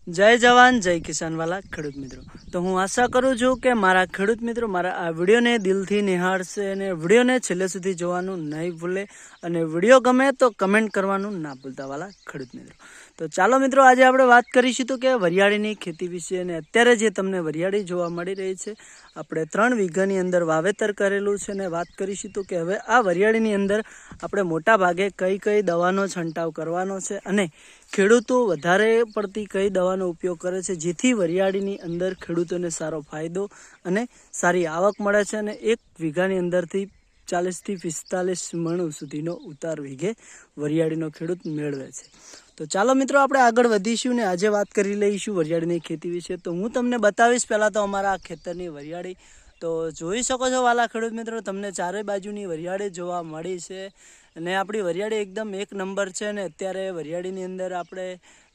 જય જવાન જય કિસાન વાલા ખેડૂત મિત્રો, તો હું આશા કરું છું કે મારા ખેડૂત મિત્રો મારા આ વિડીયોને દિલથી નિહાળશે અને વિડીયોને છેલ્લે સુધી જોવાનું નહીં ભૂલે અને વિડીયો ગમે તો કમેન્ટ કરવાનું ના ભૂલતા વાલા ખેડૂત મિત્રો. તો ચાલો મિત્રો, આજે આપણે વાત કરીશું તો કે વરિયાળીની ખેતી વિશે. અને અત્યારે જે તમને વરિયાળી જોવા મળી રહી છે, આપણે 3 વીઘાની અંદર વાવેતર કરેલું છે અને વાત કરીશું તો કે હવે આ વરિયાળીની અંદર આપણે મોટા ભાગે કઈ કઈ દવાનો છંટાવ કરવાનો છે અને ખેડૂતો વધારે પડતી કઈ દવાનો ઉપયોગ કરે છે જેથી વરિયાળીની અંદર ખેડૂતોને સારો ફાયદો અને સારી આવક મળે છે અને 1 વીઘાની અંદરથી 40 થી 45 મણ સુધીનો ઉતાર વીઘે વરિયાળીનો ખેડૂત મેળવે છે. તો ચાલો મિત્રો, આપણે આગળ વધીશું ને આજે વાત કરી લઈશું વરિયાળીની ખેતી વિશે. તો હું તમને બતાવીશ પહેલાં તો અમારા ખેતરની વરિયાળી. તો જોઈ શકો છો વાલા ખેડૂત મિત્રો, તમને ચારે બાજુની વરિયાળી જોવા મળી છે અને આપણી વરિયાળી એકદમ 1 નંબર છે. અને અત્યારે વરિયાળીની અંદર આપણે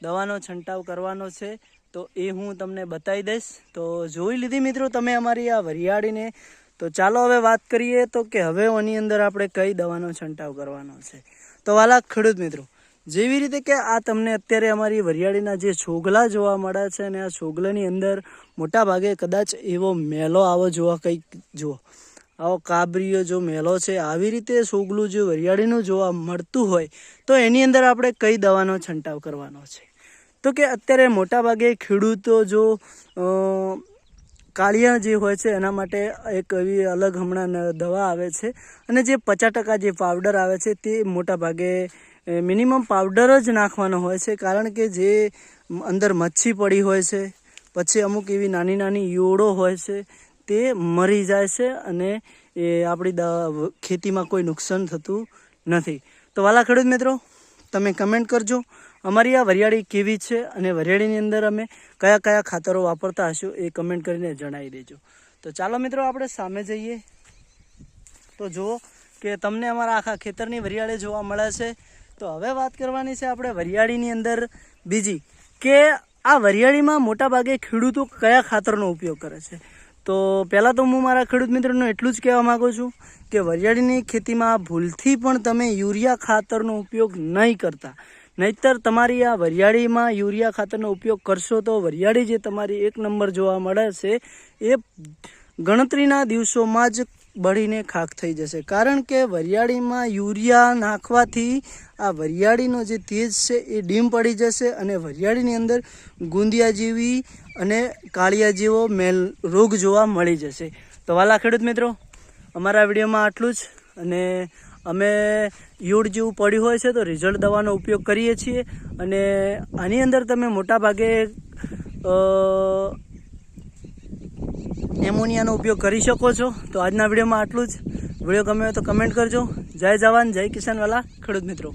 દવાનો છંટાવ કરવાનો છે, તો એ હું તમને બતાવી દઈશ. તો જોઈ લીધી મિત્રો તમે અમારી આ વરિયાળીને. તો ચાલો હવે વાત કરીએ તો કે હવે આની અંદર આપણે કઈ દવાનો છંટાવ કરવાનો છે. તો વાલા ખેડૂત મિત્રો, જેવી રીતે કે આ તમને અત્યારે અમારી વરિયાળીના જે છોગલા જોવા મળે છે અને આ છોગલાની અંદર મોટા ભાગે કદાચ એવો મેલો આવો જોવા કંઈક જુઓ, આવો કાબરીયો જો મેલો છે, આવી રીતે છોગલું જો વરિયાળીનું જોવા મળતું હોય તો એની અંદર આપણે કઈ દવાનો છંટાવ કરવાનો છે. તો કે અત્યારે મોટા ભાગે ખેડૂતો જો કાળિયા જે હોય છે એના માટે એક એવી અલગ હમણાં દવા આવે છે અને જે 50% જે પાવડર આવે છે તે મોટા ભાગે મિનિમમ પાવડર જ નાખવાનો હોય છે, કારણ કે જે અંદર મચ્છી પડી હોય છે, પછી અમુક એવી નાની નાની ઈયળો હોય છે તે મરી જાય છે અને એ આપણી ખેતીમાં કોઈ નુકસાન થતું નથી. તો વાલા ખેડૂત મિત્રો, તમે કમેન્ટ કરજો અમારી આ વરિયાળી કેવી છે અને વરિયાળીની અંદર અમે કયા કયા ખાતરો વાપરતા હશું એ કમેન્ટ કરીને જણાવી દેજો. તો ચાલો મિત્રો, આપણે સામે જઈએ તો જુઓ કે તમને અમારા આખા ખેતરની વરિયાળી જોવા મળે છે. તો હવે વાત કરવાની છે આપણે વરિયાળીની અંદર બીજી, કે આ વરિયાળીમાં મોટા ભાગે ખેડૂતો કયા ખાતરનો ઉપયોગ કરે છે. તો પહેલાં તો હું મારા ખેડૂત મિત્રોને એટલું જ કહેવા માગું છું કે વરિયાળીની ખેતીમાં ભૂલથી પણ તમે યુરિયા ખાતરનો ઉપયોગ નહીં કરતા, નહીંતર તમારી આ વરિયાળીમાં યુરિયા ખાતરનો ઉપયોગ કરશો તો વરિયાળી જે તમારી 1 નંબર જોવા મળે છે એ ગણતરીના દિવસોમાં જ બળીને ખાખ થઈ જશે. કારણ કે વરિયાળીમાં યુરિયા નાખવાથી આ વરિયાળીનો જે તેજ છે એ ડીમ પડી જશે અને વરિયાળીની અંદર ગુંદિયા જેવી અને કાળિયા જેવો રોગ જોવા મળી જશે. તો વાલા ખેડૂત મિત્રો, અમારા વિડીયોમાં આટલું જ. અને અમે યુડ જેવું પડ્યું હોય છે તો રિઝલ્ટ દવાનો ઉપયોગ કરીએ છીએ અને આની અંદર તમે મોટા ભાગે એમોનિયાનો ઉપયોગ કરી શકો છો. તો આજના વિડીયોમાં આટલું જ. વિડીયો ગમે તો કમેન્ટ કરજો. જય જવાન જય કિસાન વાલા ખેડૂત મિત્રો.